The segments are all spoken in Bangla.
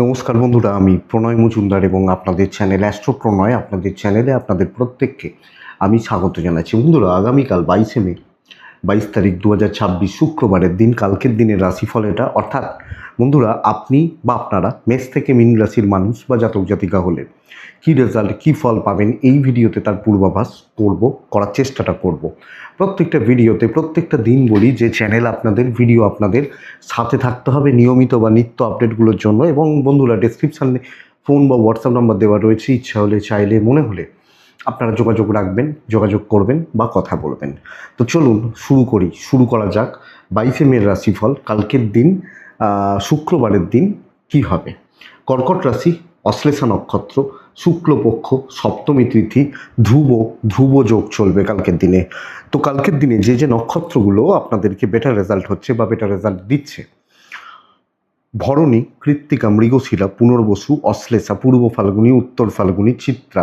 নমস্কার বন্ধুরা, আমি প্রণয় মজুমদার এবং আপনাদের চ্যানেল অ্যাস্ট্রো প্রণয়, আপনাদের চ্যানেলে আপনাদের প্রত্যেককে আমি স্বাগত জানাচ্ছি। বন্ধুরা, আগামীকাল 22শে মে 22 তারিখ 2026 শুক্রবারের দিন, কালকের দিনের রাশিফল এটা। অর্থাৎ বন্ধুরা, আপনি বা আপনারা মেষ থেকে মীন রাশির মানুষ বা জাতক জাতিকা হলে কী রেজাল্ট, কী ফল পাবেন, এই ভিডিওতে তার পূর্বাভাস করার চেষ্টাটা করব। প্রত্যেকটা ভিডিওতে প্রত্যেকটা দিন বলি যে চ্যানেল আপনাদের, ভিডিও আপনাদের সাথে থাকতে হবে নিয়মিত বা নিত্য আপডেটগুলোর জন্য। এবং বন্ধুরা, ডেসক্রিপশানে ফোন বা হোয়াটসঅ্যাপ নাম্বার দেওয়া রয়েছে, ইচ্ছা হলে, চাইলে, মনে হলে আপনারা যোগাযোগ রাখবেন, যোগাযোগ করবেন বা কথা বলবেন। তো চলুন শুরু করা যাক 22শে মের রাশিফল। কালকের দিন শুক্রবারের দিন কি হবে। কর্কট রাশি, অশ্লেষা নক্ষত্র, শুক্লপক্ষ, সপ্তমী তিথি, ধ্রুব যোগ চলবে কালকের দিনে। তো কালকের দিনে যে নক্ষত্রগুলো আপনাদেরকে বেটার রেজাল্ট হচ্ছে বা বেটার রেজাল্ট দিচ্ছে: ভরণী, কৃত্তিকা, মৃগশিরা, পুনর্বসু, অশ্লেষা, পূর্ব ফাল্গুনী, উত্তর ফাল্গুনী, চিত্রা,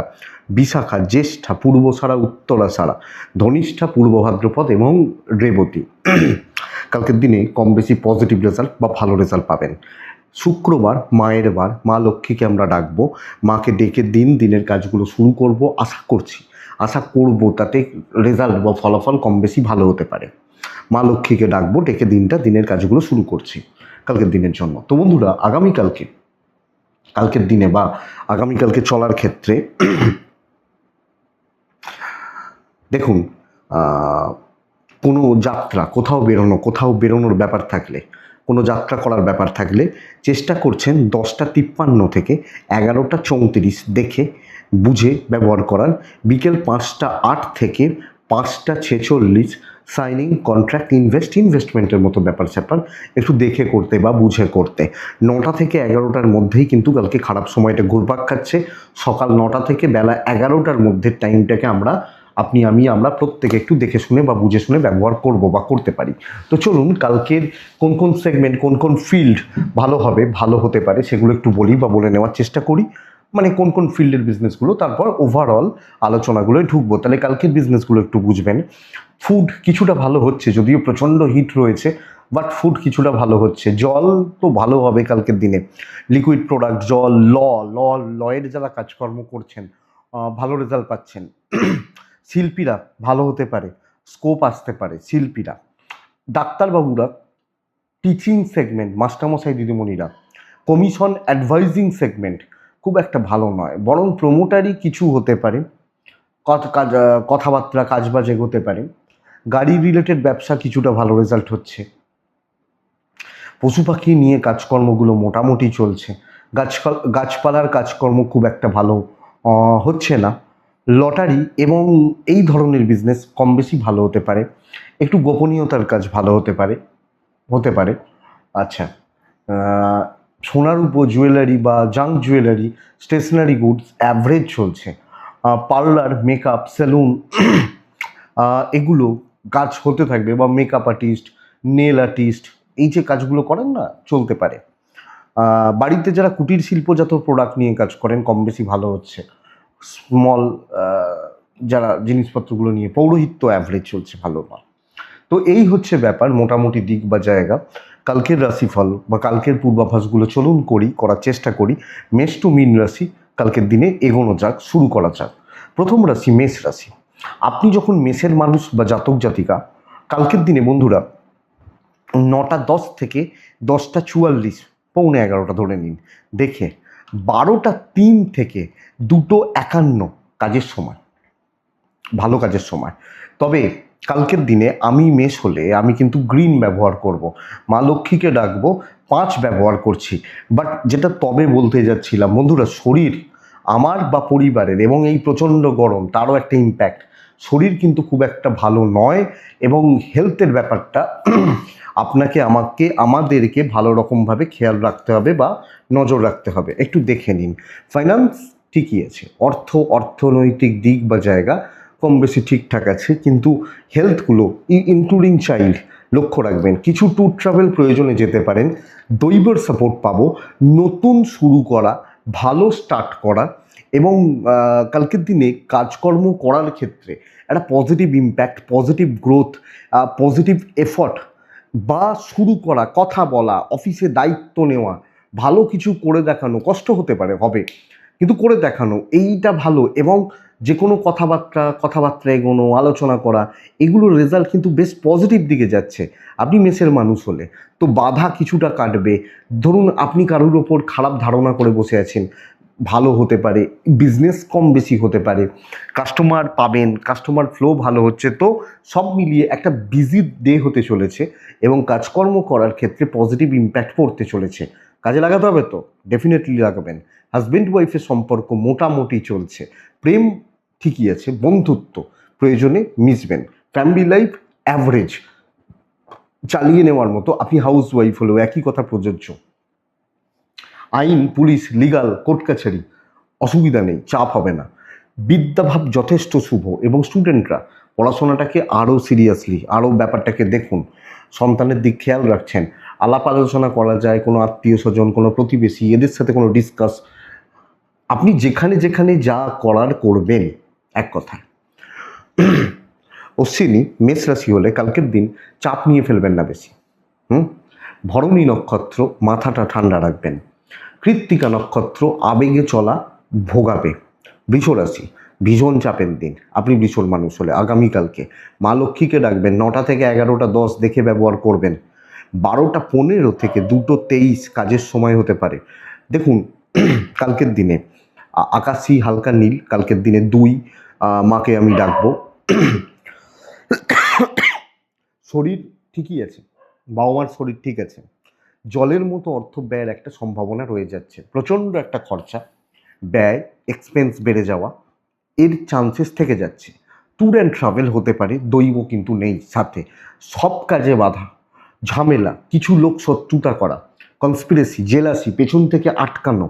বিশাখা, জ্যেষ্ঠা, পূর্বসারা, উত্তরাষাঢ়া, ধনিষ্ঠা, পূর্ব ভাদ্রপদ এবং রেবতী। কালকের দিনে কম বেশি পজিটিভ রেজাল্ট বা ভালো রেজাল্ট পাবেন। শুক্রবার মায়ের বার, মা লক্ষ্মীকে আমরা ডাকবো। মাকে ডেকে দিনের কাজগুলো শুরু করব। আশা করব তাতে রেজাল্ট বা ফলাফল কম বেশি ভালো হতে পারে। মা লক্ষ্মীকে ডাকবো, ডেকে দিনের কাজগুলো শুরু করছি কালকের দিনের জন্য। তো বন্ধুরা, কালকের দিনে বা আগামীকালকে চলার ক্ষেত্রে দেখুন, কোনো যাত্রা, কোথাও বেরোনোর ব্যাপার থাকলে, কোনো যাত্রা করার ব্যাপার থাকলে চেষ্টা করছেন 10টা 53 থেকে 11টা 34 দেখে বুঝে ব্যবহার করার। বিকেল 5টা 8 থেকে 5টা 46 সাইনিং, কন্ট্রাক্ট, ইনভেস্টমেন্টের মতো ব্যাপার স্যাপার একটু দেখে করতে বা বুঝে করতে। 9টা থেকে 11টার মধ্যেই কিন্তু কালকে খারাপ সময়টা ঘুরপাক খাচ্ছে। সকাল 9টা থেকে বেলা 11টার মধ্যে টাইমটাকে আমরা প্রত্যেকে একটু দেখে শুনে বা বুঝে শুনে ব্যবহার করব বা করতে পারি। তো চলুন, কালকের কোন সেগমেন্ট, কোন ফিল্ড ভালো হতে পারে সেগুলো একটু বলি বা বলে নেওয়ার চেষ্টা করি। মানে কোন ফিল্ডের বিজনেসগুলো, তারপর ওভারঅল আলোচনাগুলোয় ঢুকবো। তাহলে কালকের বিজনেসগুলো একটু বুঝবেন। ফুড কিছুটা ভালো হচ্ছে, যদিও প্রচণ্ড হিট রয়েছে, বাট ফুড কিছুটা ভালো হচ্ছে। জল তো ভালো হবে কালকের দিনে। লিকুইড প্রোডাক্ট, জল, লয়ের যারা কাজকর্ম করছেন ভালো রেজাল্ট পাচ্ছেন। শিল্পীরা ভালো হতে পারে, স্কোপ আসতে পারে শিল্পীরা। ডাক্তারবাবুরা, টিচিং সেগমেন্ট, মাস্টারমশাই দিদিমণিরা, কমিশন অ্যাডভাইজিং সেগমেন্ট খুব একটা ভালো নয়, বরং প্রমোটারই কিছু হতে পারে। কথাবার্তা, কাজবাজ এগোতে পারে। গাড়ি রিলেটেড ব্যবসা কিছুটা ভালো রেজাল্ট হচ্ছে। পশু পাখি নিয়ে কাজকর্মগুলো মোটামুটি চলছে। গাছপালার কাজকর্ম খুব একটা ভালো হচ্ছে না। লটারি এবং এই ধরনের বিজনেস কম বেশি ভালো হতে পারে। একটু গোপনীয়তার কাজ ভালো হতে পারে। আচ্ছা, সোনার উপর, জুয়েলারি বা junk jewellery, stationery goods average চলছে। পার্লার, মেকআপ, সেলুন এগুলো কাজ হতে থাকবে। বা মেকআপ আর্টিস্ট, নেল আর্টিস্ট, এই যে কাজগুলো করেন না, চলতে পারে। বাড়িতে যারা কুটির শিল্পজাত প্রোডাক্ট নিয়ে কাজ করেন কম বেশি ভালো হচ্ছে। স্মল যারা জিনিসপত্রগুলো নিয়ে, পৌরোহিত্য অ্যাভারেজ চলছে, ভালো না। তো এই হচ্ছে ব্যাপার, মোটামুটি দিক বা জায়গা। কালকের রাশিফল বা কালকের পূর্বাভাসগুলো চলুন করার চেষ্টা করি। মেষ টু মীন রাশি কালকের দিনে এগোনো যাক, শুরু করা যাক। প্রথম রাশি মেষ রাশি। আপনি যখন মেষের মানুষ বা জাতক জাতিকা, কালকের দিনে বন্ধুরা 9টা 10 থেকে 10টা 44, 11:45 ধরে নিন, দেখে 12টা 3 থেকে 2টো 51 কাজের সময়, ভালো কাজের সময়। তবে কালকের দিনে আমি মেষ হলে আমি কিন্তু গ্রিন ব্যবহার করব। মা লক্ষ্মীকে ডাকবো, 5 ব্যবহার করছি। বাট যেটা তবে বলতে যাচ্ছিলাম বন্ধুরা, শরীর আমার বা পরিবারের এবং এই প্রচণ্ড গরম তারও একটা ইম্প্যাক্ট, শরীর কিন্তু খুব একটা ভালো নয়। এবং হেলথের ব্যাপারটা আমাদেরকে ভালো রকমভাবে খেয়াল রাখতে হবে বা নজর রাখতে হবে। একটু দেখে নিন। ফাইন্যান্স ঠিকই আছে, অর্থনৈতিক দিক বা জায়গা কম বেশি ঠিকঠাক আছে, কিন্তু হেলথগুলো ইনক্লুডিং চাইল্ড লক্ষ্য রাখবেন। কিছু ট্যুর ট্রাভেল প্রয়োজনে যেতে পারেন। দৈবের সাপোর্ট পাবো। নতুন শুরু করা, ভালো স্টার্ট করা এবং কালকের দিনে কাজকর্ম করার ক্ষেত্রে একটা positive impact, positive growth, positive effort বা শুরু করা, কথা বলা, অফিসে দায়িত্ব নেওয়া, ভালো কিছু করে দেখানো, কষ্ট হতে পারে, হবে, কিন্তু করে দেখানো এইটা ভালো। এবং যে কোনো কথাবার্তা এগোনো, আলোচনা করা, এগুলোর রেজাল্ট কিন্তু বেশ পজিটিভ দিকে যাচ্ছে। আপনি মেসের মানুষ হলে তো বাধা কিছুটা কাটবে। ধরুন আপনি কারোর ওপর খারাপ ধারণা করে বসে আছেন, ভালো হতে পারে, বিজনেস কম বেশি হতে পারে, কাস্টমার পাবেন, কাস্টমার ফ্লো ভালো হচ্ছে। তো সব মিলিয়ে একটা বিজি ডে হতে চলেছে এবং কাজকর্ম করার ক্ষেত্রে পজিটিভ ইম্প্যাক্ট পড়তে চলেছে। কাজে লাগাতে হবে তো ডেফিনেটলি লাগাবেন। হাজব্যান্ড ওয়াইফের সম্পর্ক মোটামুটি চলছে, প্রেম ঠিকই আছে, বন্ধুত্ব প্রয়োজনে মিশবেন, ফ্যামিলি লাইফ অ্যাভারেজ, চালিয়ে নেওয়ার মতো। আপনি হাউস ওয়াইফ হলেও একই কথা প্রযোজ্য। আইন, পুলিশ, লিগাল, কোর্ট কাছারি, অসুবিধা নেই, চাপ হবে না। বিদ্যাভাব যথেষ্ট শুভ এবং স্টুডেন্টরা পড়াশোনাটাকে আরও সিরিয়াসলি, আরও ব্যাপারটাকে দেখুন, সন্তানের দিক খেয়াল রাখছেন, আলাপ আলোচনা করা যায়, কোনো আত্মীয় স্বজন, কোনো প্রতিবেশী, এদের সাথে কোনো ডিসকাস, আপনি যেখানে যেখানে যা করার করবেন। এক কথায় অশ্বিনী মেষ রাশি হলে কালকের দিন চাপ নিয়ে ফেলবেন না বেশি। ভরণী নক্ষত্র মাথাটা ঠান্ডা রাখবেন। কৃত্তিকা নক্ষত্র আবেগে চলা ভোগাবে। বৃষ রাশি ভীষণ চাপের দিন আপনি বৃষর মানুষ হলে। আগামীকালকে মা লক্ষ্মীকে ডাকবেন, 9টা থেকে 11টা 10 দেখে ব্যবহার করবেন। 12টা 15 থেকে 2টো 23 কাজের সময় হতে পারে। দেখুন কালকের দিনে আকাশি হালকা নীল, কালকের দিনে 2 মাকে আমি ডাকবো। শরীর ঠিকই আছে, বাবা মার শরীর ঠিক আছে। জলের মতো অর্থ ব্যয়ের একটা সম্ভাবনা রয়ে যাচ্ছে, প্রচণ্ড একটা খরচা, ব্যয়, এক্সপেন্স বেড়ে যাওয়া এর চান্সেস থেকে যাচ্ছে। ট্যুর অ্যান্ড ট্রাভেল হতে পারে, দৈব কিন্তু নেই সাথে। সব কাজে বাধা, ঝামেলা, কিছু লোক শত্রুতা করা, কনস্পিরেসি, জেলাসি, পেছন থেকে আটকানো,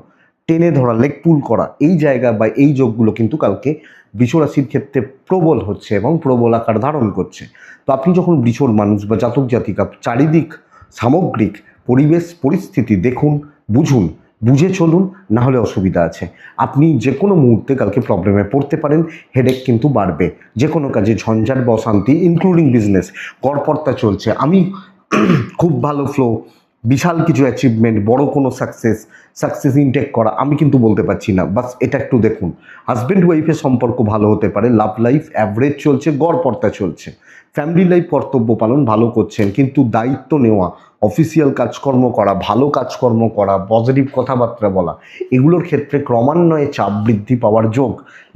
টেনে ধরা, লেগ পুল করা, এই জায়গা বা এই যোগগুলো কিন্তু কালকে বৃষ রাশির ক্ষেত্রে প্রবল হচ্ছে এবং প্রবল আকার ধারণ করছে। তো আপনি যখন বৃষর মানুষ বা জাতক জাতিকা, চারিদিক সামগ্রিক পরিবেশ পরিস্থিতি দেখুন, বুঝুন, বুঝে চলুন, না হলে অসুবিধা আছে। আপনি যে কোনো মুহূর্তে কালকে প্রবলেমে পড়তে পারেন, হেডেক কিন্তু বাড়বে। যে কোনো কাজে ঝঞ্ঝাট বা অশান্তি, ইনক্লুডিং বিজনেস, গড়পড়তা চলছে। আমি খুব ভালো ফ্লো, বিশাল কিছু অ্যাচিভমেন্ট, বড় কোনো সাকসেস ইনটেক করা আমি কিন্তু বলতে পারছি না। বাস এটা একটু দেখুন। হাজব্যান্ড ওয়াইফের সম্পর্ক ভালো হতে পারে, লাভ লাইফ অ্যাভারেজ চলছে, গড়পড়তা চলছে। ফ্যামিলি লাইফ কর্তব্য পালন ভালো করছেন, কিন্তু দায়িত্ব নেওয়া, অফিসিয়াল কাজকর্ম করা, ভালো কাজকর্ম করা, পজিটিভ কথাবার্তা বলা, এগুলোর ক্ষেত্রে ক্রমান্বয়ে চাপ বৃদ্ধি পাওয়ার যোগ।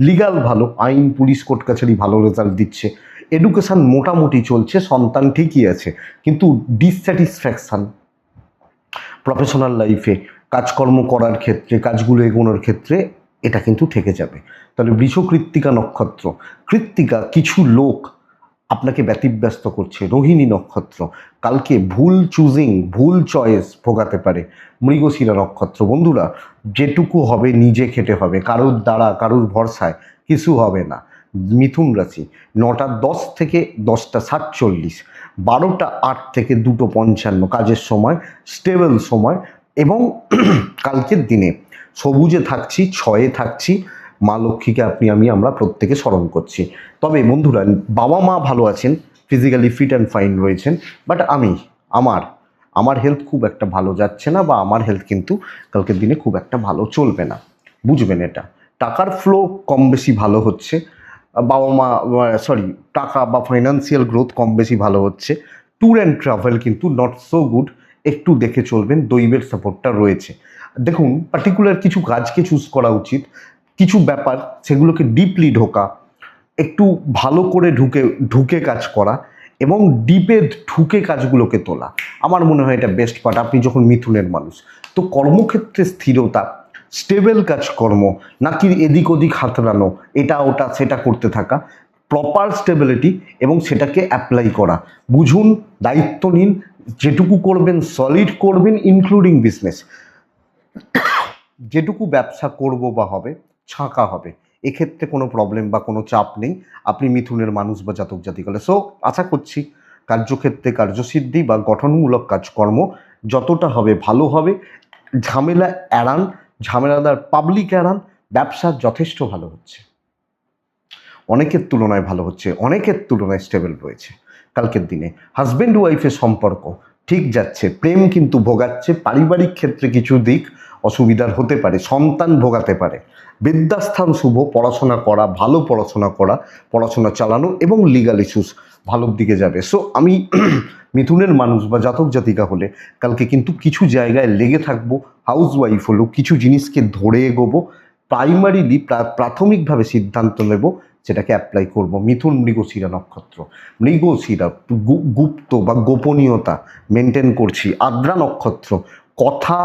লিগাল ভালো, আইন, পুলিশ, কোর্ট কাছারি ভালো রেজাল্ট দিচ্ছে। এডুকেশান মোটামুটি চলছে, সন্তান ঠিকই আছে, কিন্তু ডিসস্যাটিসফ্যাকশান প্রফেশনাল লাইফে, কাজকর্ম করার ক্ষেত্রে, কাজগুলো এগোনোর ক্ষেত্রে এটা কিন্তু থেকে যাবে। তাহলে বৃষ কৃত্তিকা নক্ষত্র, কৃত্তিকা কিছু লোক আপনাকে ব্যতিব্যস্ত করছে। রোহিণী নক্ষত্র কালকে ভুল চুজিং, ভুল চয়েস ভোগাতে পারে। মৃগশিরা নক্ষত্র বন্ধুরা যেটুকু হবে নিজে খেটে হবে, কারোর দ্বারা কারোর ভরসায় কিছু হবে না। মিথুন রাশি 9টা 10 থেকে 10টা 47, 12টা 8 থেকে 2টো 55 কাজের সময়, স্টেবল সময়। এবং কালকের দিনে সবুজে থাকছি, 6-এ থাকছি, মা লক্ষ্মীকে আমরা প্রত্যেকে স্মরণ করছি। তবে বন্ধুরা বাবা মা ভালো আছেন, ফিজিক্যালি ফিট অ্যান্ড ফাইন রয়েছেন, বাট আমার হেলথ খুব একটা ভালো যাচ্ছে না, বা আমার হেলথ কিন্তু কালকের দিনে খুব একটা ভালো চলবে না, বুঝবেন এটা। টাকার ফ্লো কম বেশি ভালো হচ্ছে, টাকা বা ফাইন্যান্সিয়াল গ্রোথ কম বেশি ভালো হচ্ছে। ট্যুর অ্যান্ড ট্রাভেল কিন্তু নট সো গুড, একটু দেখে চলবেন, দৈবের সাপোর্টটা রয়েছে। দেখুন পার্টিকুলার কিছু কাজকে চুজ করা উচিত, কিছু ব্যাপার সেগুলোকে ডিপলি ঢোকা, একটু ভালো করে ঢুকে কাজ করা এবং ডিপে ঢুকে কাজগুলোকে তোলা, আমার মনে হয় এটা বেস্ট পার্ট। আপনি যখন মিথুনের মানুষ, তো কর্মক্ষেত্রে স্থিরতা, স্টেবল কাজকর্ম, নাকি এদিক ওদিক হাতড়ানো, এটা ওটা সেটা করতে থাকা, প্রপার স্টেবিলিটি এবং সেটাকে অ্যাপ্লাই করা। বুঝুন, দায়িত্ব নিন, যেটুকু করবেন সলিড করবেন, ইনক্লুডিং বিজনেস। যেটুকু ব্যবসা করব বা হবে, ছাঁকা হবে, এক্ষেত্রে কোনো প্রবলেম বা কোনো চাপ নেই। আপনি মিথুনের মানুষ বা জাতক জাতিকালে। সো আশা করছি কার্যক্ষেত্রে কার্যসিদ্ধি বা গঠনমূলক কাজকর্ম যতটা হবে ভালো হবে। ঝামেলা এড়ান, ঝামেলাদার পাবলিক এড়ান। ব্যবসা যথেষ্ট ভালো হচ্ছে, অনেকের তুলনায় ভালো হচ্ছে, অনেকের তুলনায় স্টেবল রয়েছে। কালকের দিনে হাজব্যান্ড ওয়াইফের সম্পর্ক ঠিক যাচ্ছে, প্রেম কিন্তু ভোগাচ্ছে, পারিবারিক ক্ষেত্রে কিছু দিক অসুবিধার হতে পারে, সন্তান ভোগাতে পারে। বিদ্যাস্থান শুভ, পড়াশোনা করা, ভালো পড়াশোনা করা, পড়াশোনা চালানো এবং লিগাল ইস্যুস ভালোর দিকে যাবে। সো আমি মিথুনের মানুষ বা জাতক জাতিকা হলে কালকে কিন্তু কিছু জায়গায় লেগে থাকবো, হাউস ওয়াইফ হলো কিছু জিনিসকে ধরে এগোবো, প্রাইমারিলি প্রাথমিকভাবে সিদ্ধান্ত নেব, সেটাকে অ্যাপ্লাই করব। মিথুন মৃগশিরা নক্ষত্র, মৃগশিরা গুপ্ত বা গোপনীয়তা মেনটেন করছি। আদ্রা নক্ষত্র, কথা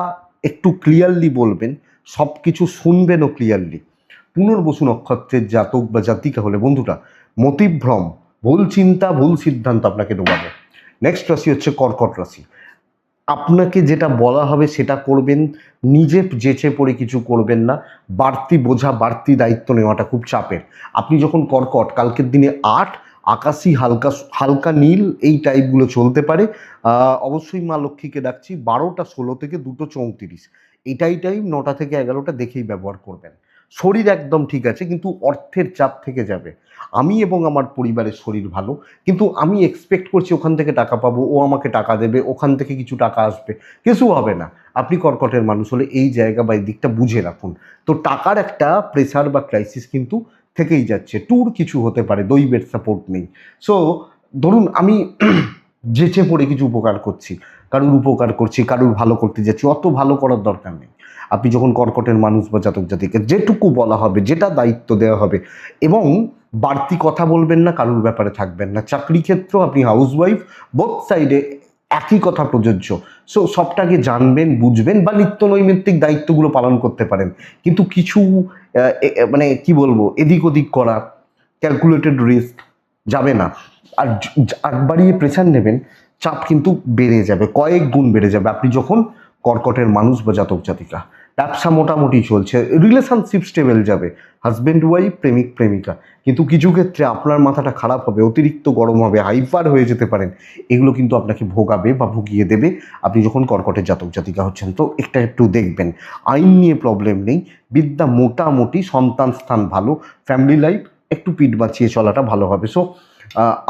একটু ক্লিয়ারলি বলবেন, সব কিছু শুনবেনও ক্লিয়ারলি। পুনর্বসু নক্ষত্রের জাতক বা জাতিকা হলে বন্ধুরা মতিভ্রম, ভুল চিন্তা ভুল সিদ্ধান্ত আপনাকে ডোবাবে। নেক্সট রাশি হচ্ছে কর্কট রাশি। আপনাকে যেটা বলা হবে সেটা করবেন, নিজে যেচে পড়ে কিছু করবেন না। বাড়তি বোঝা বাড়তি দায়িত্ব নেওয়াটা খুব চাপের। আপনি যখন কর্কট, কালকের দিনে 8 আকাশি হালকা হালকা নীল এই টাইপগুলো চলতে পারে। অবশ্যই মা লক্ষ্মীকে ডাকছি, 12টা 16 থেকে 2টো 34 এটাই টাইম, 9টা থেকে 11টা দেখেই ব্যবহার করবেন। শরীর একদম ঠিক আছে, কিন্তু অর্থের চাপ থেকে যাবে। আমি এবং আমার পরিবারের শরীর ভালো, কিন্তু আমি এক্সপেক্ট করছি ওখান থেকে টাকা পাবো, ও আমাকে টাকা দেবে, ওখান থেকে কিছু টাকা আসবে, কিছু হবে না। আপনি কর্কটের মানুষ হলে এই জায়গা বা এই দিকটা বুঝে রাখুন। তো টাকার একটা প্রেসার বা ক্রাইসিস কিন্তু থেকেই যাচ্ছে। ট্যুর কিছু হতে পারে, দৈবের সাপোর্ট নেই। সো ধরুন আমি যেচে পড়ে কিছু উপকার করছি, কারুর উপকার করছি, কারুর ভালো করতে যাচ্ছি, অত ভালো করার দরকার নেই। আপনি যখন কর্কটের মানুষ বা জাতক জাতিকে যেটুকু বলা হবে, যেটা দায়িত্ব দেওয়া হবে, এবং বাড়তি কথা বলবেন না, কারুর ব্যাপারে থাকবেন না। চাকরি ক্ষেত্র, আপনি হাউস ওয়াইফ, বোথ সাইডে একই কথা প্রযোজ্য। সো সবটাকে জানবেন, বুঝবেন, বা নিত্য নৈমিত্তিক দায়িত্বগুলো পালন করতে পারেন, কিন্তু কিছু মানে কি বলবো, এদিক ওদিক করা, ক্যালকুলেটেড রিস্ক যাবে না। আর আগ বাড়িয়ে প্রেশার নেবেন, চাপ কিন্তু বেড়ে যাবে, কয়েক গুণ বেড়ে যাবে আপনি যখন কর্কটের মানুষ বা জাতক জাতিকা। ব্যবসা মোটামুটি চলছে, রিলেশনশিপ স্টেবল যাবে, হাজব্যান্ড ওয়াইফ, প্রেমিক প্রেমিকা। কিন্তু কিছু ক্ষেত্রে আপনার মাথাটা খারাপ হবে, অতিরিক্ত গরম হবে, হাইপার হয়ে যেতে পারেন। এগুলো কিন্তু আপনাকে ভোগাবে বা ভুগিয়ে দেবে আপনি যখন কর্কটের জাতক জাতিকা হচ্ছেন। তো একটা একটু দেখবেন, আইন নিয়ে প্রবলেম নেই, বিদ্যা মোটামুটি, সন্তান স্থান ভালো, ফ্যামিলি লাইফ একটু পিঠ বাঁচিয়ে চলাটা ভালো হবে। সো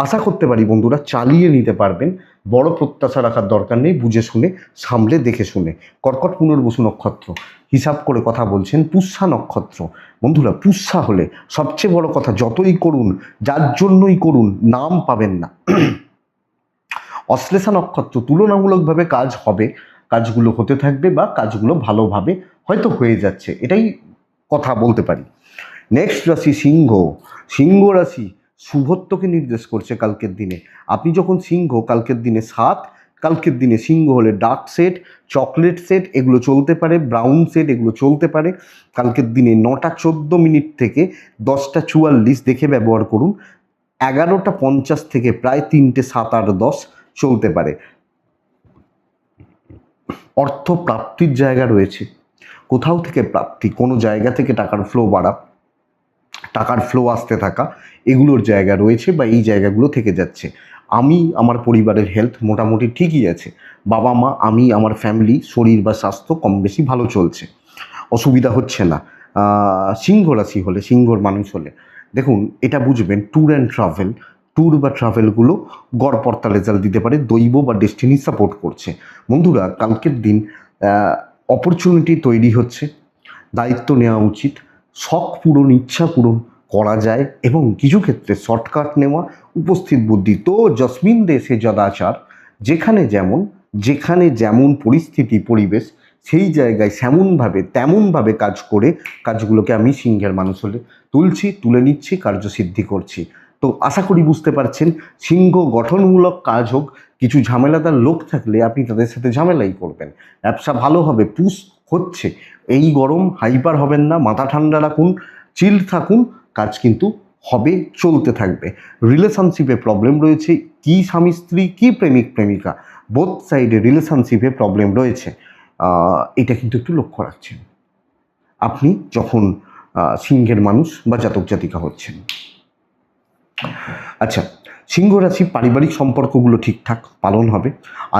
আশা করতে পারি বন্ধুরা চালিয়ে নিতে পারবেন, বড় প্রত্যাশা রাখার দরকার নেই, বুঝে শুনে সামলে দেখে শুনে। কর্কট পুনর্বসু নক্ষত্র, হিসাব করে কথা বলছেন। পুষ্যা নক্ষত্র, বন্ধুরা পুষ্যা হলে সবচেয়ে বড় কথা, যতই করুন, যার জন্যই করুন, নাম পাবেন না। অশ্লেষা নক্ষত্র, তুলনামূলকভাবে কাজ হবে, কাজগুলো হতে থাকবে, বা কাজগুলো ভালোভাবে হয়তো হয়ে যাচ্ছে, এটাই কথা বলতে পারি। নেক্সট রাশি সিংহ। সিংহ রাশি শুভত্বকে নির্দেশ করছে কালকের দিনে। আপনি যখন সিংহ, কালকের দিনে 7, কালকের দিনে সিংহ হলে ডার্ক সেট, চকলেট সেট এগুলো চলতে পারে, ব্রাউন সেট এগুলো চলতে পারে। কালকের দিনে 9টা 14 থেকে 10টা 44 দেখে ব্যবহার করুন। 11টা 50 থেকে প্রায় 3টে 7, 8, 10 চলতে পারে। অর্থ প্রাপ্তির জায়গা রয়েছে, কোথাও থেকে প্রাপ্তি, কোনো জায়গা থেকে টাকার ফ্লো বাড়া, টাকার ফ্লো আসতে থাকা, এগুলোর জায়গা রয়েছে, বা এই জায়গাগুলো থেকে যাচ্ছে। আমি আমার পরিবারের হেলথ মোটামুটি ঠিকই আছে, বাবা মা, আমি, আমার ফ্যামিলি, শরীর বা স্বাস্থ্য কম বেশি ভালো চলছে, অসুবিধা হচ্ছে না। সিংহ রাশি হলে, সিংহর মানুষ হলে দেখুন এটা বুঝবেন, ট্যুর অ্যান্ড ট্রাভেল, ট্যুর বা ট্রাভেলগুলো গড়পড়তা রেজাল্ট দিতে পারে, দৈব বা ডেস্টিনি সাপোর্ট করছে। বন্ধুরা কালকের দিন অপরচুনিটি তৈরি হচ্ছে, দায়িত্ব নেওয়া উচিত, শখ পূরণ, ইচ্ছা পূরণ করা যায়, এবং কিছু ক্ষেত্রে শর্টকাট নেওয়া, উপস্থিত বুদ্ধি। তো জসমিন দেশে যদাচার, যেখানে যেমন পরিস্থিতি পরিবেশ, সেই জায়গায় তেমনভাবে কাজ করে কাজগুলোকে আমি সিংহের মানুষ হলে তুলে নিচ্ছি, কার্যসিদ্ধি করছি। তো আশা করি বুঝতে পারছেন, সিংহ গঠনমূলক কাজ হোক, কিছু ঝামেলাদার লোক থাকলে আপনি তাদের সাথে ঝামেলাই করবেন, ব্যবসা ভালো হবে, পুশ হচ্ছে। এই গরম হাইপার হবেন না, মাথা ঠান্ডা রাখুন, চিল থাকুন, কাজ কিন্তু হবে, চলতে থাকবে। রিলেশনশিপে প্রবলেম রয়েছে, কি স্বামী স্ত্রী, কি প্রেমিক প্রেমিকা, বোথ সাইডে রিলেশনশিপে প্রবলেম রয়েছে, এটা কিন্তু একটু লক্ষ্য রাখছেন আপনি যখন সিংহের মানুষ বা জাতক জাতিকা হচ্ছেন। আচ্ছা, সিংহ রাশি পারিবারিক সম্পর্কগুলো ঠিকঠাক পালন হবে,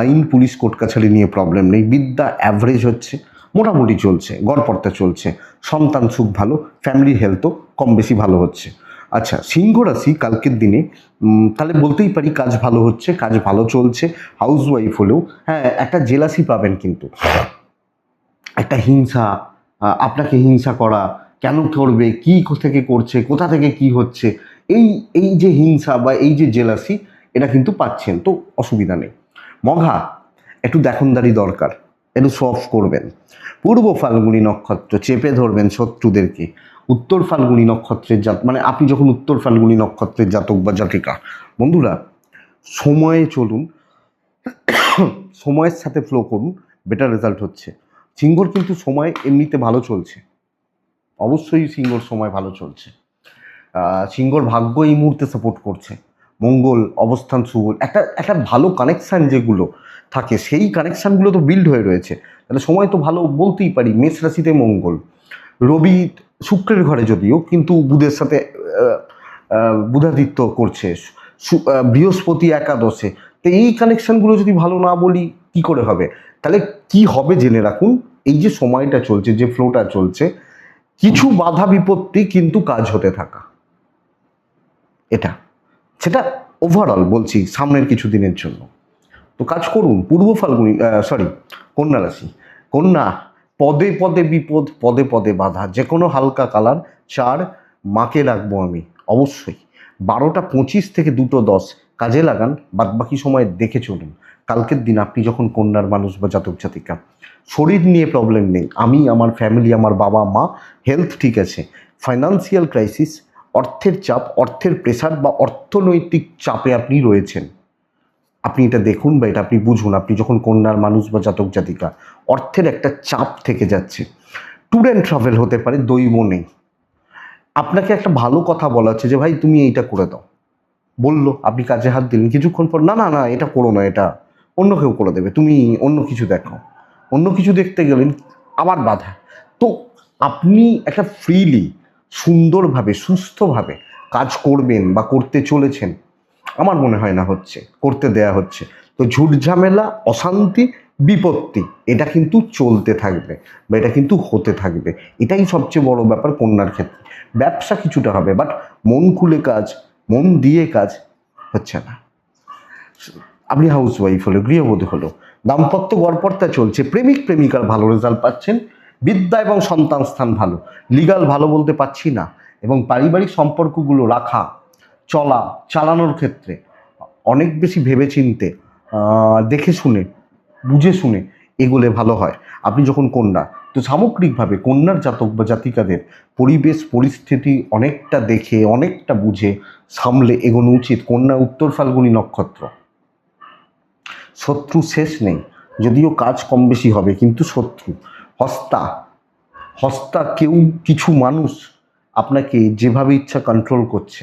আইন পুলিশ কোর্ট কাছারি নিয়ে প্রবলেম নেই, বিদ্যা অ্যাভারেজ হচ্ছে, মোটামুটি চলছে, গড়পড়তা চলছে, সন্তান সুখ ভালো, ফ্যামিলি হেলথও কম বেশি ভালো হচ্ছে। আচ্ছা, সিংহ রাশি কালকের দিনে তাহলে বলতেই পারি কাজ ভালো হচ্ছে, কাজ ভালো চলছে। হাউস ওয়াইফ হলেও হ্যাঁ একটা জেলাসি পাবেন, কিন্তু একটা হিংসা, আপনাকে হিংসা করা, কেন করবে, কি থেকে করছে, কোথা থেকে কি হচ্ছে, এই এই যে হিংসা বা এই যে জেলাসি, এটা কিন্তু পাচ্ছেন, তো অসুবিধা নেই। মঘা, একটু দেখনদারি দরকার, একটু শো অফ করবেন। পূর্ব ফাল্গুনী নক্ষত্র চেপে ধরবেন শত্রুদেরকে। উত্তর ফাল্গুনী নক্ষত্রের মানে আপনি যখন উত্তর ফাল্গুনী নক্ষত্রের জাতক বা জাতিকা, বন্ধুরা সময়ে চলুন, সময়ের সাথে ফ্লো করুন, বেটার রেজাল্ট হচ্ছে। সিংহর কিন্তু সময় এমনিতে ভালো চলছে, অবশ্যই সিংহর সময় ভালো চলছে। সিংহর ভাগ্য এই মুহূর্তে সাপোর্ট করছে, মঙ্গল অবস্থান সুবল, একটা একটা ভালো কানেকশান যেগুলো থাকে সেই কানেকশানগুলো তো বিল্ড হয়ে রয়েছে, তাহলে সময় তো ভালো বলতেই পারি। মেষ রাশিতে মঙ্গল, রবি শুক্রের ঘরে যদিও, কিন্তু বুধের সাথে বুধাদিত্য করছে, বৃহস্পতি একাদশে, তো এই কানেকশানগুলো যদি ভালো না বলি কি করে হবে? তাহলে কি হবে জেনে রাখুন, এই যে সময়টা চলছে, যে ফ্লোটা চলছে, কিছু বাধা বিপত্তি কিন্তু কাজ হতে থাকা, এটা সেটা ওভারঅল বলছি সামনের কিছু দিনের জন্য। তো কাজ করুন। পূর্ব ফাল্গুনি কন্যা রাশি, কন্যা, পদে পদে বিপদ, পদে পদে বাধা, যে কোনো হালকা কালার 4, মাকে রাখবো আমি অবশ্যই। 12টা 25 থেকে 2টো 10 কাজে লাগান, বাদবাকি সময় দেখে চলুন। কালকের দিন আপনি যখন কন্যার মানুষ বা জাতক জাতিকা, শরীর নিয়ে প্রবলেম নেই, আমি, আমার ফ্যামিলি, আমার বাবা মা হেলথ ঠিক আছে। ফাইন্যান্সিয়াল ক্রাইসিস, অর্থের চাপ, অর্থের প্রেশার বা অর্থনৈতিক চাপে আপনি রয়েছেন, আপনি এটা দেখুন বা এটা আপনি বুঝুন। আপনি যখন কন্যার মানুষ বা জাতক জাতিকা, অর্থের একটা চাপ থেকে যাচ্ছে। ট্যুর অ্যান্ড ট্রাভেল হতে পারে, দৈব নেই। আপনাকে একটা ভালো কথা বলা হচ্ছে যে ভাই তুমি এইটা করে দাও, বললো, আপনি কাজে হাত দিলেন, কিছুক্ষণ পর না না না এটা করো না, এটা অন্য কেউ করে দেবে, তুমি অন্য কিছু দেখো। অন্য কিছু দেখতে গেলেন, আবার বাধা। তো আপনি একটা ফ্রিলি, সুন্দরভাবে, সুস্থভাবে কাজ করবেন বা করতে চলেছেন, আমার মনে হয় না হচ্ছে, করতে দেয়া হচ্ছে। তো ঝুট ঝামেলা, অশান্তি, বিপত্তি, এটা কিন্তু চলতে থাকবে বা এটা কিন্তু হতে থাকবে, এটাই সবচেয়ে বড় ব্যাপার কন্যার ক্ষেত্রে। ব্যবসা কিছুটা হবে, বাট মন খুলে কাজ, মন দিয়ে কাজ হচ্ছে না। আপনি হাউস ওয়াইফ হলো, গৃহবধূ হলো, দাম্পত্য গড়পড়তা চলছে, প্রেমিক প্রেমিকার ভালো রেজাল্ট পাচ্ছেন, বিদ্যা এবং সন্তান স্থান ভালো, লিগাল ভালো বলতে পারছি না, এবং পারিবারিক সম্পর্কগুলো রাখা, চলা, চালানোর ক্ষেত্রে অনেক বেশি ভেবেচিন্তে, দেখে শুনে, বুঝে শুনে এগোলে ভালো হয়। আপনি যখন কন্যা, তো সামগ্রিকভাবে কন্যার জাতক বা জাতিকাদের পরিবেশ পরিস্থিতি অনেকটা দেখে, অনেকটা বুঝে সামলে এগোনো উচিত। কন্যা উত্তর ফাল্গুনী নক্ষত্র, শত্রু শেষ নেই, যদিও কাজ কম বেশি হবে, কিন্তু শত্রু হস্তা, হস্তা কেউ, কিছু মানুষ আপনাকে যেভাবে ইচ্ছা কন্ট্রোল করছে।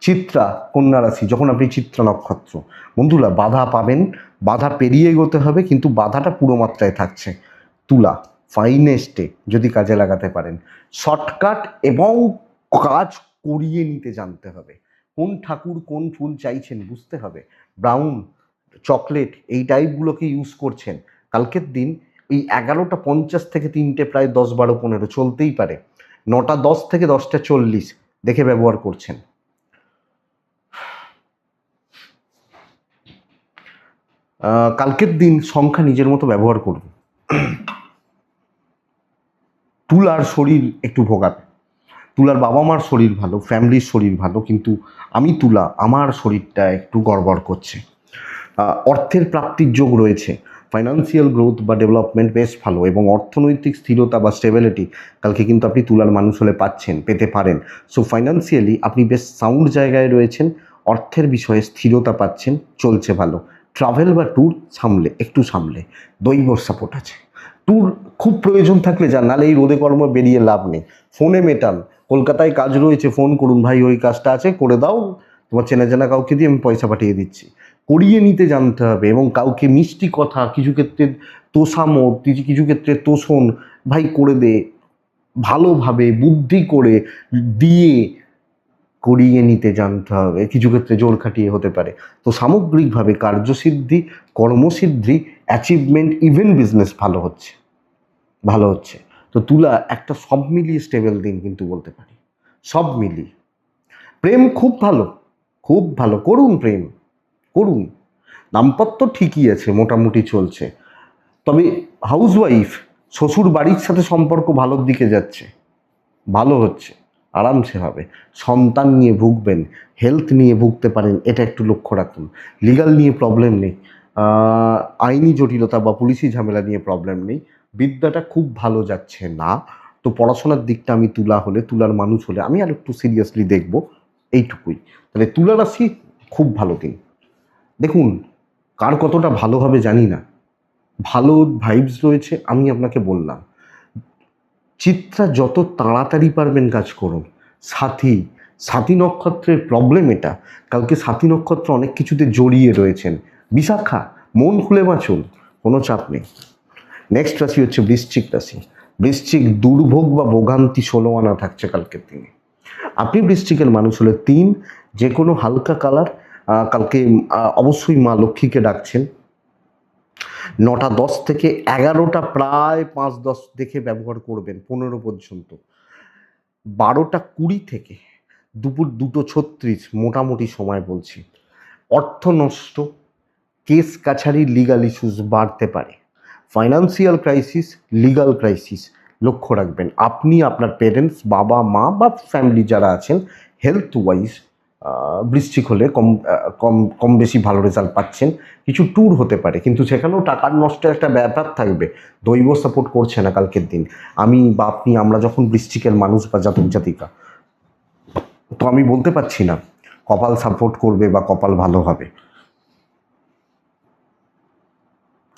চিত্রা কন্যা রাশি, যখন আপনি চিত্রা নক্ষত্র, বন্ধুরা বাধা পাবেন, বাধা পেরিয়ে এগোতে হবে, কিন্তু বাধাটা পুরো মাত্রায় থাকছে। তুলা, ফাইনেস্টে যদি কাজে লাগাতে পারেন, শর্টকাট এবং কাজ করিয়ে নিতে জানতে হবে। কোন ঠাকুর কোন ফুল চাইছেন বুঝতে হবে। ব্রাউন, চকলেট, এই টাইপগুলোকে ইউজ করছেন, কালকের দিন এই 11টা 50 থেকে 3টে প্রায় 10, 12, 15 চলতেই পারে, 9টা 10 থেকে 10টা 40 দেখে ব্যবহার করছেন। কালকের দিন সংখ্যা নিজের মতো ব্যবহার করুন। তুলার শরীর একটু ভোগাবে, তুলার বাবা মার শরীর ভালো, ফ্যামিলির শরীর ভালো, কিন্তু আমি তুলা, আমার শরীরটা একটু গড়বড় করছে। অর্থের প্রাপ্তির যোগ রয়েছে, ফাইন্যান্সিয়াল গ্রোথ বা ডেভেলপমেন্ট বেশ ভালো, এবং অর্থনৈতিক স্থিরতা বা স্টেবিলিটি কালকে কিন্তু আপনি তুলার মানুষ হলে পাচ্ছেন, পেতে পারেন। সো ফাইন্যান্সিয়ালি আপনি বেশ সাউন্ড জায়গায় রয়েছেন, অর্থের বিষয়ে স্থিরতা পাচ্ছেন, চলছে ভালো। ট্রাভেল বা ট্যুর একটু সামলে, দৈব সাপোর্ট আছে। ট্যুর খুব প্রয়োজন থাকলে যান, নাহলে এই রোদে কর্ম বেরিয়ে লাভ নেই। ফোনে মেটান, কলকাতায় কাজ রয়েছে, ফোন করুন, ভাই ওই কাজটা আছে করে দাও, তোমার চেনা জানা কাউকে দিয়ে আমি পয়সা পাঠিয়ে দিচ্ছি। করিয়ে নিতে জানতে হবে, এবং কাউকে মিষ্টি কথা, কিছু ক্ষেত্রে তোষামত, কিছু ক্ষেত্রে তোষণ, ভাই করে দে, ভালোভাবে বুদ্ধি করে দিয়ে করিয়ে নিতে জানতে হবে, কিছু ক্ষেত্রে জোর খাটিয়ে হতে পারে। তো সামগ্রিকভাবে কার্যসিদ্ধি, কর্মসিদ্ধি, অ্যাচিভমেন্ট, ইভেন বিজনেস ভালো হচ্ছে, ভালো হচ্ছে। তো তুলা একটা সব মিলিয়ে স্টেবল দিন কিন্তু বলতে পারি, সব মিলিয়ে। প্রেম খুব ভালো, খুব ভালো, করুন প্রেম, করুন। দাম্পত্য ঠিকই আছে, মোটামুটি চলছে। তবে হাউসওয়াইফ, শ্বশুর বাড়ির সাথে সম্পর্ক ভালোর দিকে যাচ্ছে, ভালো হচ্ছে, আরামসে হবে। সন্তান নিয়ে ভুগবেন, হেলথ নিয়ে ভুগতে পারেন, এটা একটু লক্ষ্য রাখুন। লিগাল নিয়ে প্রবলেম নেই, আইনি জটিলতা বা পুলিশি ঝামেলা নিয়ে প্রবলেম নেই। বিদ্যাটা খুব ভালো যাচ্ছে না। তো পড়াশোনার দিকটা আমি তুলা হলে, তুলার মানুষ হলে আমি আর একটু সিরিয়াসলি দেখব, এইটুকুই। তাহলে তুলা রাশি খুব ভালো দিন। দেখুন, কার কতটা ভালো হবে জানি না, ভালো ভাইবস রয়েছে, আমি আপনাকে বললাম। চিত্রা যত তাড়াতাড়ি পারবেন কাজ করুন। সাথী, সাথী নক্ষত্রের প্রবলেম এটা, কালকে সাথী নক্ষত্র অনেক কিছুতে জড়িয়ে রয়েছেন। বিশাখা, মন খুলে বাঁচুন, কোনো চাপ নেই। নেক্সট রাশি হচ্ছে বৃশ্চিক রাশি। বৃশ্চিক, দুর্ভোগ বা ভোগান্তি 16 আনা থাকছে কালকের দিনে। আপনি বৃশ্চিকের মানুষ হলে 3, যে কোনো হালকা কালার, কালকে অবশ্যই মা লক্ষ্মীকে ডাকছেন। 9টা 10 থেকে 11টা, প্রায় 5-10 দেখে ব্যবহার করবেন 15 পর্যন্ত। 12টা 20 থেকে দুপুর 2টো 36 মোটামুটি সময় বলছি। অর্থ নষ্ট, কেস কাছারি, লিগাল ইস্যুস বাড়তে পারে। ফাইন্যান্সিয়াল ক্রাইসিস, লিগাল ক্রাইসিস লক্ষ্য রাখবেন। আপনি, আপনার পেরেন্টস, বাবা মা বা ফ্যামিলি যারা আছেন, হেলথ ওয়াইজ বৃশ্চিক হলে কম কম কম বেশি ভালো রেজাল্ট পাচ্ছেন। কিছু ট্যুর হতে পারে, কিন্তু সেখানেও টাকার নষ্টের একটা ব্যাপার থাকবে। দৈব সাপোর্ট করছে না কালকের দিন। আমি বা আপনি, আমরা যখন বৃশ্চিকের মানুষ বা জাতক জাতিকা, তো আমি বলতে পারছি না কপাল সাপোর্ট করবে বা কপাল ভালো হবে।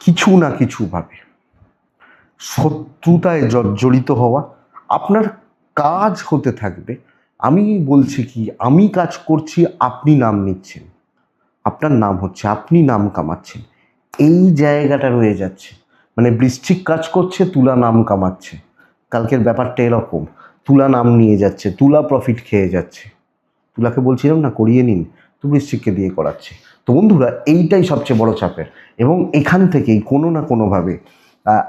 কিছু না কিছু ভাবে শত্রুতায় জর্জরিত হওয়া, আপনার কাজ হতে থাকবে। আমি বলছি কি, আমি কাজ করছি, আপনি নাম নিচ্ছেন, আপনার নাম হচ্ছে, আপনি নাম কামাচ্ছেন, এই জায়গাটা রয়ে যাচ্ছে। মানে বৃশ্চিক কাজ করছে, তুলা নাম কামাচ্ছে। কালকের ব্যাপারটা এরকম, তুলা নাম নিয়ে যাচ্ছে, তুলা প্রফিট খেয়ে যাচ্ছে। তুলাকে বলছিলাম না করিয়ে নিন, তো বৃশ্চিককে দিয়ে করাচ্ছে। তো বন্ধুরা, এইটাই সবচেয়ে বড় চাপের। এবং এখান থেকেই কোনো না কোনোভাবে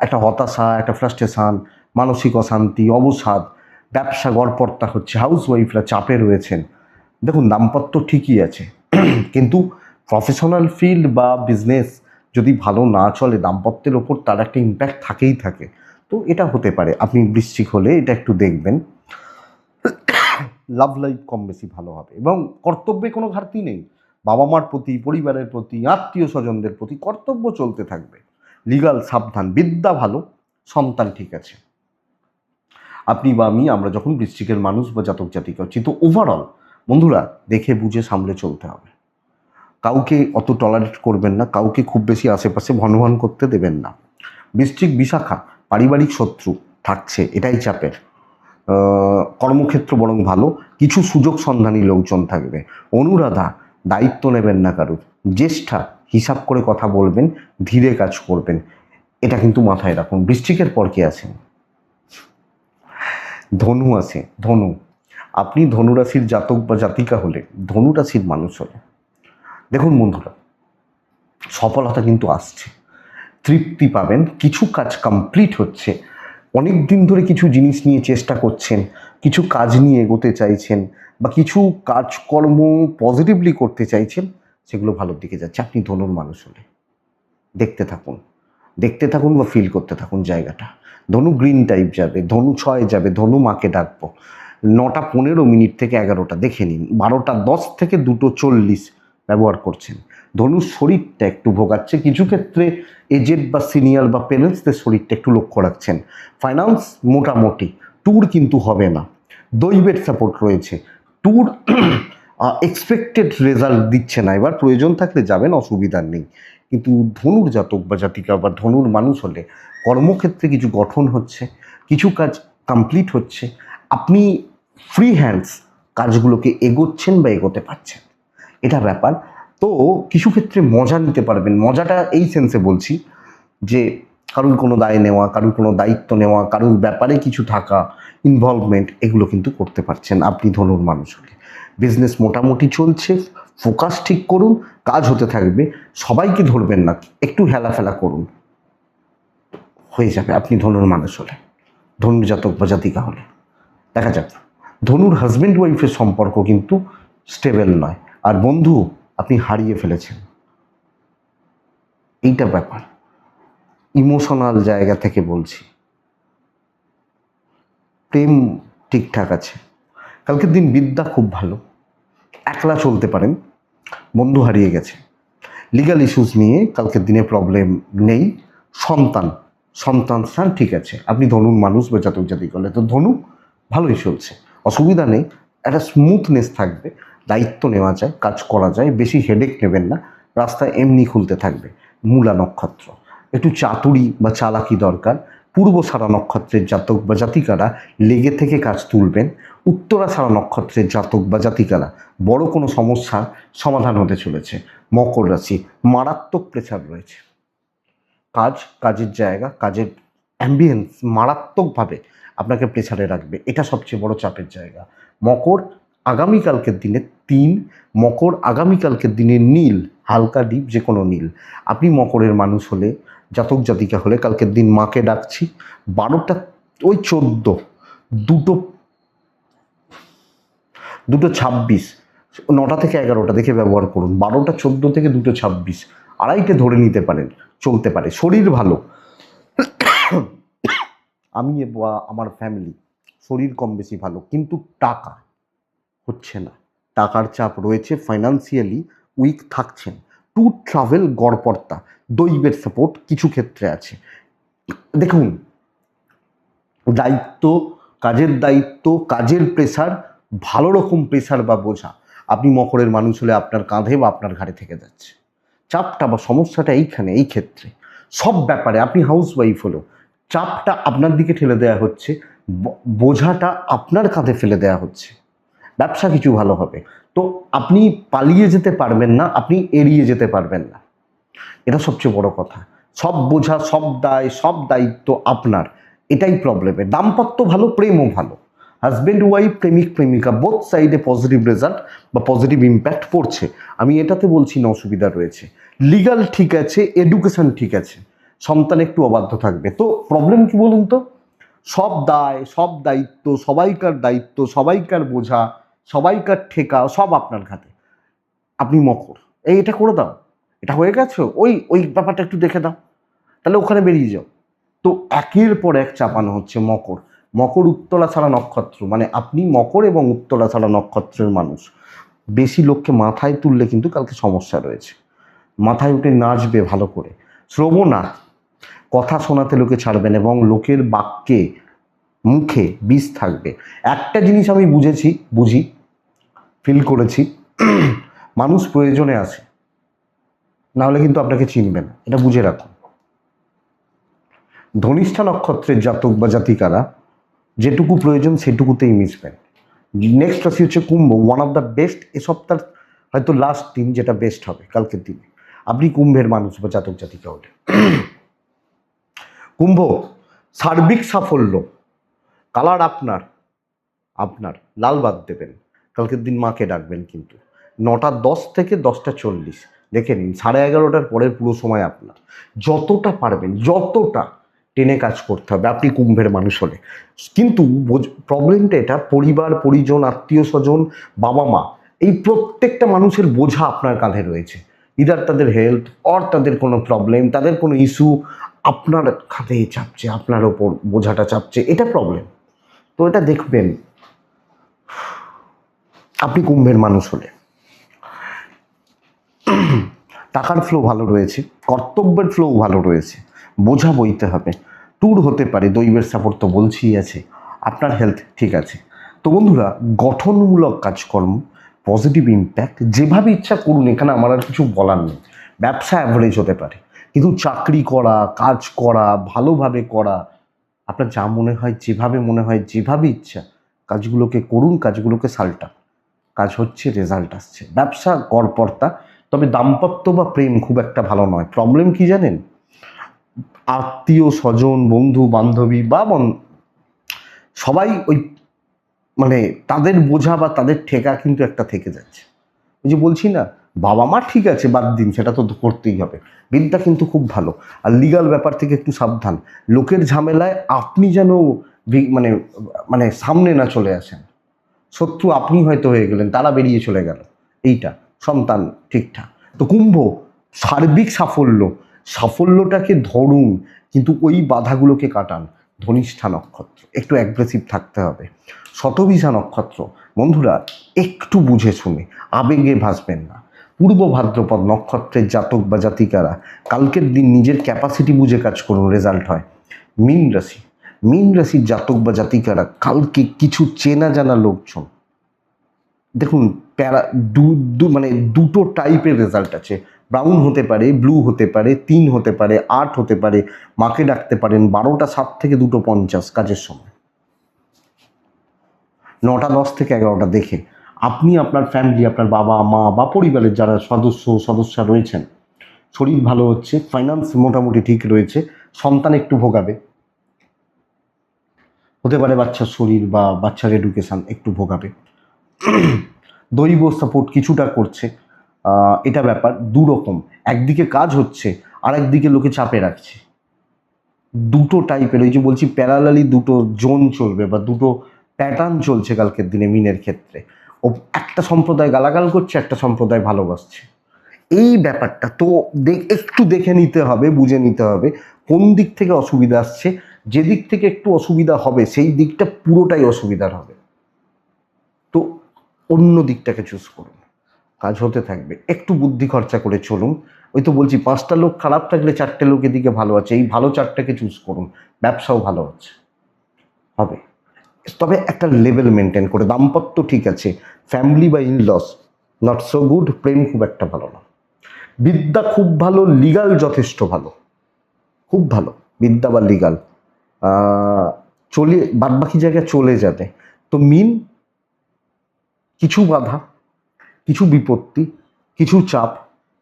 একটা হতাশা, একটা ফ্রাস্ট্রেশন, মানসিক অশান্তি, অবসাদ, ব্যবসা গড়পড়তা হচ্ছে। হাউস ওয়াইফরা চাপে রয়েছেন। দেখুন, দাম্পত্য ঠিকই আছে, কিন্তু প্রফেশনাল ফিল্ড বা বিজনেস যদি ভালো না চলে, দাম্পত্যের ওপর তার একটা ইম্প্যাক্ট থাকেই থাকে। তো এটা হতে পারে, আপনি বৃশ্চিক হলে এটা একটু দেখবেন। লাভ লাইফ কম বেশি ভালো হবে, এবং কর্তব্যে কোনো ঘাটতি নেই। বাবা মার প্রতি, পরিবারের প্রতি, আত্মীয় স্বজনদের প্রতি কর্তব্য চলতে থাকবে। লিগাল সাবধান, বিদ্যা ভালো, সন্তান ঠিক আছে। আপনি বা আমি, আমরা যখন বৃশ্চিকের মানুষ বা জাতক জাতিকা হচ্ছি, তো ওভারঅল বন্ধুরা দেখে বুঝে সামলে চলতে হবে। কাউকে অত টলারেট করবেন না, কাউকে খুব বেশি আশেপাশে ভনভন করতে দেবেন না। বৃশ্চিক বিশাখা, পারিবারিক শত্রু থাকছে, এটাই চাপের। কর্মক্ষেত্র বরং ভালো, কিছু সুযোগ সন্ধানী লোকজন থাকবে। অনুরাধা, দায়িত্ব নেবেন না কারুর। জ্যেষ্ঠা, হিসাব করে কথা বলবেন, ধীরে কাজ করবেন, এটা কিন্তু মাথায় রাখুন। বৃশ্চিকের পর কে আছেন? ধনু আছে। ধনু, আপনি ধনুরাশির জাতক বা জাতিকা হলে, ধনুরাশির মানুষ হলে, দেখুন বন্ধুরা, সফলতা কিন্তু আসছে, তৃপ্তি পাবেন, কিছু কাজ কমপ্লিট হচ্ছে। অনেক দিন ধরে কিছু জিনিস নিয়ে চেষ্টা করছেন, কিছু কাজ নিয়ে এগোতে চাইছেন, বা কিছু কাজকর্ম পজিটিভলি করতে চাইছেন, সেগুলো ভালোর দিকে যাচ্ছে। আপনি ধনুর মানুষ হলে দেখতে থাকুন, দেখতে থাকুন বা ফিল করতে থাকুন জায়গাটা। ধনু গ্রিন টাইপ যাবে, ধনু 6 যাবে, ধনু মাকে ডাকবো। 9টা 15 থেকে 11টা দেখে নিন। 12টা 10 থেকে 2টো 40 ব্যবহার করছেন। ধনুর শরীরটা একটু ভোগাচ্ছে, কিছু ক্ষেত্রে এজেড বা সিনিয়র বা পেরেন্টসদের শরীরটা একটু লক্ষ্য রাখছেন। ফাইন্যান্স মোটামুটি, ট্যুর কিন্তু হবে না, দৈবের সাপোর্ট রয়েছে। ট্যুর এক্সপেক্টেড রেজাল্ট দিচ্ছে না, এবার প্রয়োজন থাকলে যাবেন, অসুবিধার নেই। কিন্তু ধনুর জাতক বা জাতিকা বা ধনুর মানুষ হলে কর্মক্ষেত্রে কিছু গঠন হচ্ছে, কিছু কাজ কমপ্লিট হচ্ছে, আপনি ফ্রি হ্যান্ডস কাজগুলোকে এগোচ্ছেন বা এগোতে পারছেন, এটা ব্যাপার। তো কিছু ক্ষেত্রে মজা নিতে পারবেন। মজাটা এই সেন্সে বলছি যে কারুর কোনো দায় নেওয়া, কারুর কোনো দায়িত্ব নেওয়া, কারুর ব্যাপারে কিছু থাকা, ইনভলভমেন্ট, এগুলো কিন্তু করতে পারছেন আপনি ধনুর মানুষ হলে। বিজনেস মোটামুটি চলছে, ফোকাস ঠিক করুন, কাজ হতে থাকবে। সবাইকে ধরবেন না, একটু হেলাফেলা করুন, হয়ে যাবে আপনি ধনুর মানুষ হলে, ধনুর জাতক বা জাতিকা হলে। দেখা যাক। ধনুর হাজব্যান্ড ওয়াইফের সম্পর্ক কিন্তু স্টেবল নয়। আর বন্ধু আপনি হারিয়ে ফেলেছেন, এইটা ব্যাপার। ইমোশনাল জায়গা থেকে বলছি, প্রেম ঠিকঠাক আছে, কালকের দিন বিদ্যা খুব ভালো, একলা চলতে পারেন, বন্ধু হারিয়ে গেছে, লিগাল ইস্যুস নিয়ে কালকের দিনে প্রবলেম নেই। সন্তান সন্তান স্থান ঠিক আছে, আপনি ধনুর মানুষ বা জাতক জাতি করলে তো ধনু ভালোই চলছে, অসুবিধা নেই, একটা স্মুথনেস থাকবে, দায়িত্ব নেওয়া যায়, কাজ করা যায়, বেশি হেডেক নেবেন না, রাস্তা এমনি খুলতে থাকবে। মূলা নক্ষত্র, একটু চাতুরি বা চালাকি দরকার। পূর্বসারা নক্ষত্রের জাতক বা জাতিকারা লেগে থেকে কাজ তুলবেন। উত্তরাষাঢ়া নক্ষত্রের জাতক বা জাতিকারা বড় কোনো সমস্যার সমাধান হতে চলেছে। মকর রাশি, মারাত্মক প্রেসার রয়েছে, কাজের জায়গা, কাজের অ্যাম্বিয়েন্স মারাত্মকভাবে আপনাকে প্রেসারে রাখবে, এটা সবচেয়ে বড় চাপের জায়গা। মকর আগামীকালকের দিনে 3, মকর আগামীকালকের দিনে নীল, হালকা ডিপ যে কোনো নীল। আপনি মকরের মানুষ হলে, জাতক জাতিকা হলে, কালকের দিন মাকে ডাকছি 12টা ওই 14, 2:26, 9টা থেকে 11টা দেখে ব্যবহার করুন। 12টা 14 থেকে 2:26, 2:30 ধরে নিতে পারেন, চলতে পারে। শরীর ভালো, আমি বা আমার ফ্যামিলি শরীর কম বেশি ভালো, কিন্তু টাকা হচ্ছে না, টাকার চাপ রয়েছে, ফাইন্যান্সিয়ালি উইক থাকছেন। টু ট্রাভেল গড়পড়তা, দৈবের সাপোর্ট কিছু ক্ষেত্রে আছে। দেখুন, দায়িত্ব, কাজের দায়িত্ব, কাজের প্রেসার, ভালো রকম প্রেসার বা বোঝা আপনি মকরের মানুষ হলে আপনার কাঁধে বা আপনার ঘাড়ে থেকে যাচ্ছে। চাপটা বা সমস্যাটা এইখানে, এই ক্ষেত্রে সব ব্যাপারে। আপনি হাউস ওয়াইফ হলো, চাপটা আপনার দিকে ঠেলে দেওয়া হচ্ছে, বোঝাটা আপনার কাঁধে ফেলে দেওয়া হচ্ছে। ব্যবসা কিছু ভালো হবে, তো আপনি পালিয়ে যেতে পারবেন না, আপনি এড়িয়ে যেতে পারবেন না, এটা সবচেয়ে বড় কথা। সব বোঝা, সব দায়, সব দায়িত্ব আপনার, এটাই প্রবলেমের। দাম্পত্য ভালো, প্রেমও ভালো, হাজব্যান্ড ওয়াইফ, প্রেমিক প্রেমিকা, বোথ সাইডে পজিটিভ রেজাল্ট বা পজিটিভ ইম্প্যাক্ট পড়ছে। আমি এটাতে বলছি না অসুবিধা রয়েছে। লিগাল ঠিক আছে, এডুকেশন ঠিক আছে, সন্তান একটু অবাধ্য থাকবে। তো প্রবলেম কি বলুন তো, সব দায়, সব দায়িত্ব, সবাইকার বোঝা, সবাইকার ঠেকা সব আপনার ঘাটে। আপনি মকর, এটা করে দাও, এটা হয়ে গেছে, ওই ওই ব্যাপারটা একটু দেখে দাও, তাহলে ওখানে বেরিয়ে যাও। তো একের পর এক চাপানো হচ্ছে। মকর উত্তরাষাঢ়া নক্ষত্র, মানে আপনি মকর এবং উত্তরাষাঢ়া নক্ষত্রের মানুষ। বেশি লোককে মাথায় তুললে কিন্তু কালকে সমস্যা রয়েছে। মাথায় উঠে নাচবে ভালো করে, শ্রবণা, কথা শোনাতে লোকে ছাড়বেন এবং লোকের বাক্যে, মুখে বিষ থাকবে। একটা জিনিস আমি বুঝি, ফিল করেছি, মানুষ প্রয়োজনে আসে, নাহলে কিন্তু আপনাকে চিনবে না, এটা বুঝে রাখুন। ধনিষ্ঠা নক্ষত্রের জাতক বা জাতিকারা যেটুকু প্রয়োজন সেটুকুতেই মিশবেন। নেক্সট রাশি হচ্ছে কুম্ভ, ওয়ান অফ দ্য বেস্ট, এ সপ্তাহ হয়তো লাস্ট দিন যেটা বেস্ট হবে কালকের দিনে। আপনি কুম্ভের মানুষ বা জাতক জাতিকা হলে, কুম্ভ সার্বিক সাফল্য, কালার আপনার লাল বাদ দেবেন, কালকের দিন মাকে ডাকবেন কিন্তু 9:10 থেকে 10:40, দেখে নিন 11:30টার পরের পুরো সময় আপনার। যতটা পারবেন, যতটা টেনে কাজ করতে হবে আপনি কুম্ভের মানুষ হলে। কিন্তু প্রবলেমটা এটা, পরিবার পরিজন, আত্মীয় স্বজন, বাবা মা, এই প্রত্যেকটা মানুষের বোঝা আপনার কাঁধে রয়েছে। ইদার তাদের হেলথ অর তাদের কোনো প্রবলেম, তাদের কোনো ইস্যু আপনার কাঁধে চাপছে, আপনার ওপর বোঝাটা চাপছে, এটা প্রবলেম। তো এটা দেখবেন আপনি কুম্ভের মানুষ হলে। টাকার ফ্লো ভালো রয়েছে, কর্তব্যের ফ্লো ভালো রয়েছে, বোঝা বইতে হবে, ট্যুর হতে পারে, দৈবের সাপোর্ট তো বলছিই আছে, আপনার হেলথ ঠিক আছে। তো বন্ধুরা, গঠনমূলক কাজকর্ম, পজিটিভ ইম্প্যাক্ট, যেভাবে ইচ্ছা করুন, এখানে আমার আর কিছু বলার নেই। ব্যবসা অ্যাভারেজ হতে পারে, কিন্তু চাকরি করা, কাজ করা, ভালোভাবে করা, আপনার যা মনে হয়, যেভাবে মনে হয়, যেভাবে ইচ্ছা কাজগুলোকে করুন, কাজগুলোকে সাল্টা, কাজ হচ্ছে, রেজাল্ট আসছে। ব্যবসা গড়পড়তা, তবে দাম্পত্য বা প্রেম খুব একটা ভালো নয়। প্রবলেম কি জানেন, আত্মীয় স্বজন, বন্ধু বান্ধবী বা সবাই ওই, মানে তাদের বোঝা বা তাদের ঠেকা কিন্তু একটা থেকে যাচ্ছে। ওই যে বলছি না, বাবা মা ঠিক আছে, বাদ দিন, সেটা তো করতেই হবে, বিদ্যা কিন্তু খুব ভালো। আর লিগাল ব্যাপার থেকে একটু সাবধান, লোকের ঝামেলায় আপনি যেন মানে মানে সামনে না চলে আসেন। শত্রু আপনি হয়তো হয়ে গেলেন, তারা বেরিয়ে চলে গেল, এইটা সন্তান ঠিকঠাক। তো কুম্ভ, সার্বিক সাফল্যটাকে ধরুন, কিন্তু ওই বাধাগুলোকে কাটান। ধনিষ্ঠা নক্ষত্র একটু অ্যাগ্রেসিভ থাকতে হবে। শতভিষা নক্ষত্র বন্ধুরা একটু বুঝে শুনে, আবেগে ভাসবেন না। পূর্ব ভাদ্রপদ নক্ষত্রের জাতক বা জাতিকারা কালকের দিন নিজের ক্যাপাসিটি বুঝে কাজ করুন, রেজাল্ট হয়। মীন রাশির জাতক বা জাতিকারা কালকে কিছু চেনা জানা লোকজন, দেখুন মানে দুটো টাইপের রেজাল্ট আছে। ব্রাউন হতে পারে, ব্লু হতে পারে, 3 হতে পারে, 8 হতে পারে। মাকে ডাকতে পারেন 12টা 7 থেকে 2:50 কাজের সময়, 9টা 10 থেকে 11টা দেখে আপনি আপনার ফ্যামিলি, আপনার বাবা মা বা পরিবারের যারা সদস্য রয়েছেন, শরীর ভালো হচ্ছে, ফাইন্যান্স মোটামুটি ঠিক রয়েছে, সন্তান একটু ভোগাবে, হতে পারে বাচ্চার শরীর বা বাচ্চার এডুকেশান একটু ভোগাবে, দৈব সাপোর্ট কিছুটা করছে। এটা ব্যাপার দুরকম, একদিকে কাজ হচ্ছে আর একদিকে লোকে চাপে রাখছে। দুটো টাইপের, ওই যে বলছি প্যারালালি দুটো জোন চলবে বা দুটো প্যাটার্ন চলছে কালকের দিনে মিনের ক্ষেত্রে। ও একটা সম্প্রদায় গালাগাল করছে, একটা সম্প্রদায় ভালোবাসছে। এই ব্যাপারটা তো একটু দেখে নিতে হবে, বুঝে নিতে হবে কোন দিক থেকে অসুবিধা আসছে। যে দিক থেকে একটু অসুবিধা হবে সেই দিকটা পুরোটাই অসুবিধার হবে, তো অন্য দিকটাকে চুজ করুন, কাজ হতে থাকবে। একটু বুদ্ধি খরচা করে চলুন। ওই তো বলছি 5টা লোক খারাপ থাকলে 4টে লোক এদিকে ভালো আছে, এই ভালো 4টাকে চুজ করুন, ব্যবসাও ভালো হচ্ছে হবে। তবে একটা লেভেল মেনটেন করে। দাম্পত্য ঠিক আছে, ফ্যামিলি বা ইনলস নট সো গুড, প্রেম খুব একটা ভালো না। বিদ্যা খুব ভালো, লিগাল যথেষ্ট ভালো, খুব ভালো বিদ্যা বা লিগাল, বাদবাকি জায়গায় চলে যাবে। তো মিন কিছু বাধা, কিছু বিপত্তি, কিছু চাপ,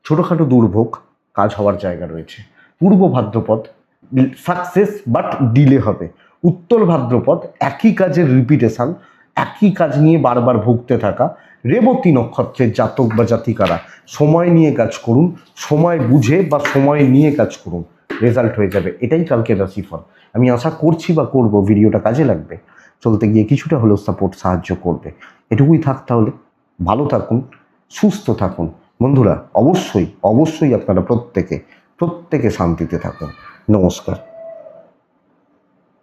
ছোটোখাটো দুর্ভোগ, কাজ হওয়ার জায়গা রয়েছে। পূর্ব ভাদ্রপদ সাকসেস বাট ডিলে হবে। উত্তর ভাদ্রপদ একই কাজের রিপিটেশন, একই কাজ নিয়ে বারবার ভুগতে থাকা। রেবতী নক্ষত্রের জাতক বা জাতিকারা সময় নিয়ে কাজ করুন, সময় বুঝে বা সময় নিয়ে কাজ করুন, রেজাল্ট হয়ে যাবে। এটাই কালকের রাশিফল। আমি আশা করছি বা করব ভিডিওটা কাজে লাগবে, চলতে গিয়ে কিছুটা হলেও সাহায্য করবে। এটুকুই থাক তাহলে। ভালো থাকুন, সুস্থ থাকুন বন্ধুরা। অবশ্যই আপনারা প্রত্যেকে শান্তিতে থাকুন। নমস্কার।